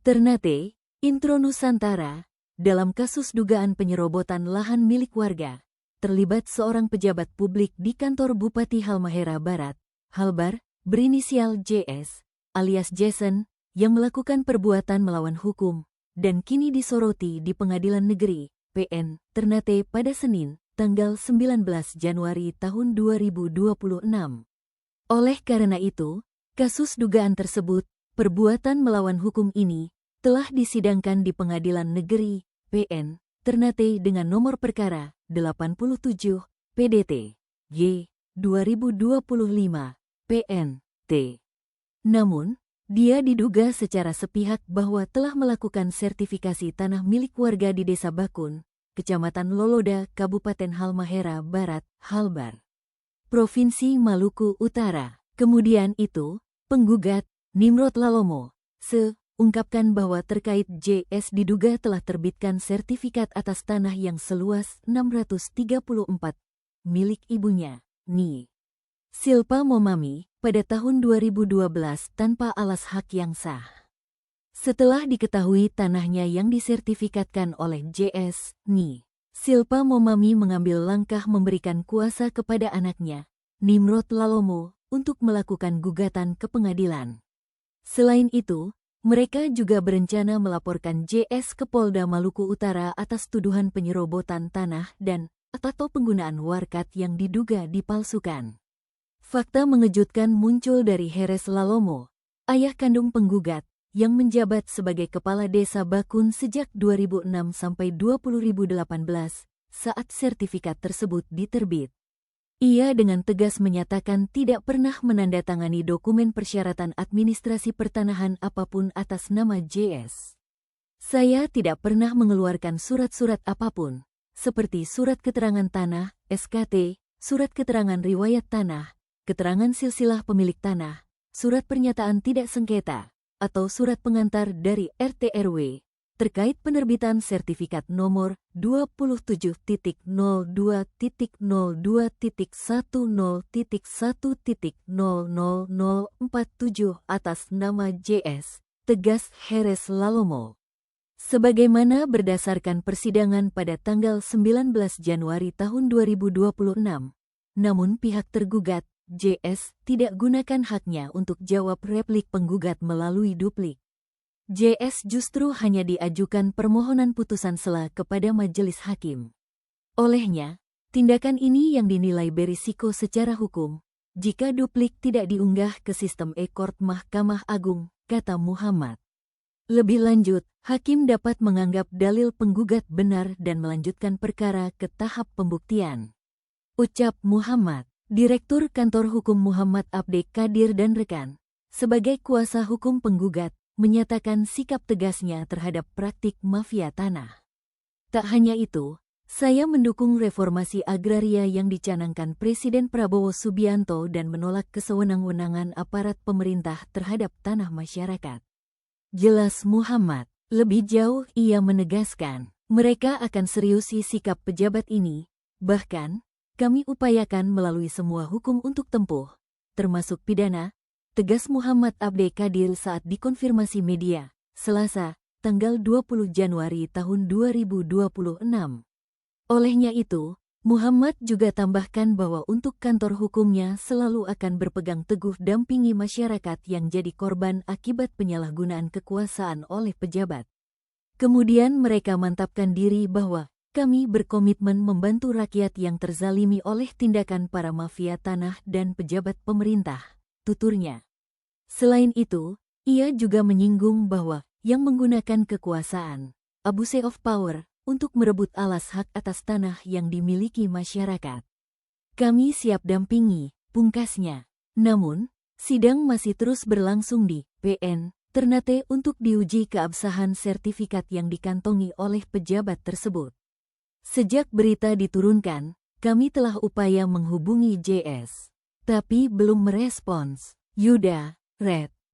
Ternate, Intro Nusantara, dalam kasus dugaan penyerobotan lahan milik warga, terlibat seorang pejabat publik di kantor Bupati Halmahera Barat, Halbar, berinisial JS, alias Jason, yang melakukan perbuatan melawan hukum, dan kini disoroti di Pengadilan Negeri, PN, Ternate pada Senin, tanggal 19 Januari tahun 2026. Oleh karena itu, kasus dugaan tersebut, perbuatan melawan hukum ini, telah disidangkan di Pengadilan Negeri, PN, Ternate dengan nomor perkara 87, PDT, Y, 2025, PN, T. Namun, dia diduga secara sepihak bahwa telah melakukan sertifikasi tanah milik warga di Desa Bakun, Kecamatan Loloda, Kabupaten Halmahera Barat, Halbar, Provinsi Maluku Utara. Kemudian itu, penggugat, Nimrod Lalomo, ungkapkan bahwa terkait JS diduga telah terbitkan sertifikat atas tanah yang seluas 634 milik ibunya, Ni Silpa Momami, pada tahun 2012 tanpa alas hak yang sah. Setelah diketahui tanahnya yang disertifikatkan oleh JS, Ni Silpa Momami mengambil langkah memberikan kuasa kepada anaknya, Nimrod Lalomo, untuk melakukan gugatan ke pengadilan. Selain itu, mereka juga berencana melaporkan JS ke Polda Maluku Utara atas tuduhan penyerobotan tanah dan atau penggunaan warkat yang diduga dipalsukan. Fakta mengejutkan muncul dari Heres Lalomo, ayah kandung penggugat, yang menjabat sebagai Kepala Desa Bakun sejak 2006 sampai 2018 saat sertifikat tersebut diterbit. Ia dengan tegas menyatakan tidak pernah menandatangani dokumen persyaratan administrasi pertanahan apapun atas nama JS. Saya tidak pernah mengeluarkan surat-surat apapun, seperti surat keterangan tanah, SKT, surat keterangan riwayat tanah, keterangan silsilah pemilik tanah, surat pernyataan tidak sengketa, atau surat pengantar dari RT RW, terkait penerbitan sertifikat nomor 27.02.10.1.00047 atas nama JS, tegas Heres Lalomo. Sebagaimana berdasarkan persidangan pada tanggal 19 Januari tahun 2026, namun pihak tergugat, JS, tidak gunakan haknya untuk jawab replik penggugat melalui duplik. JS justru hanya diajukan permohonan putusan sela kepada majelis hakim. Olehnya, tindakan ini yang dinilai berisiko secara hukum, jika duplik tidak diunggah ke sistem e-court Mahkamah Agung, kata Muhammad. Lebih lanjut, hakim dapat menganggap dalil penggugat benar dan melanjutkan perkara ke tahap pembuktian. Ucap Muhammad, Direktur Kantor Hukum Muhammad Abde Kadir dan rekan, sebagai kuasa hukum penggugat, menyatakan sikap tegasnya terhadap praktik mafia tanah. Tak hanya itu, saya mendukung reformasi agraria yang dicanangkan Presiden Prabowo Subianto dan menolak kesewenang-wenangan aparat pemerintah terhadap tanah masyarakat. Jelas Muhammad. Lebih jauh ia menegaskan, mereka akan seriusi sikap pejabat ini, bahkan, kami upayakan melalui semua hukum untuk tempuh, termasuk pidana, tegas Muhammad Abde Kadir saat dikonfirmasi media, Selasa, tanggal 20 Januari tahun 2026. Olehnya itu, Muhammad juga tambahkan bahwa untuk kantor hukumnya selalu akan berpegang teguh dampingi masyarakat yang jadi korban akibat penyalahgunaan kekuasaan oleh pejabat. Kemudian mereka mantapkan diri bahwa kami berkomitmen membantu rakyat yang terzalimi oleh tindakan para mafia tanah dan pejabat pemerintah, tuturnya. Selain itu, ia juga menyinggung bahwa yang menggunakan kekuasaan, abuse of power, untuk merebut alas hak atas tanah yang dimiliki masyarakat. Kami siap dampingi, pungkasnya. Namun, sidang masih terus berlangsung di PN Ternate untuk diuji keabsahan sertifikat yang dikantongi oleh pejabat tersebut. Sejak berita diturunkan, kami telah upaya menghubungi JS, tapi belum merespons. Yuda, Red.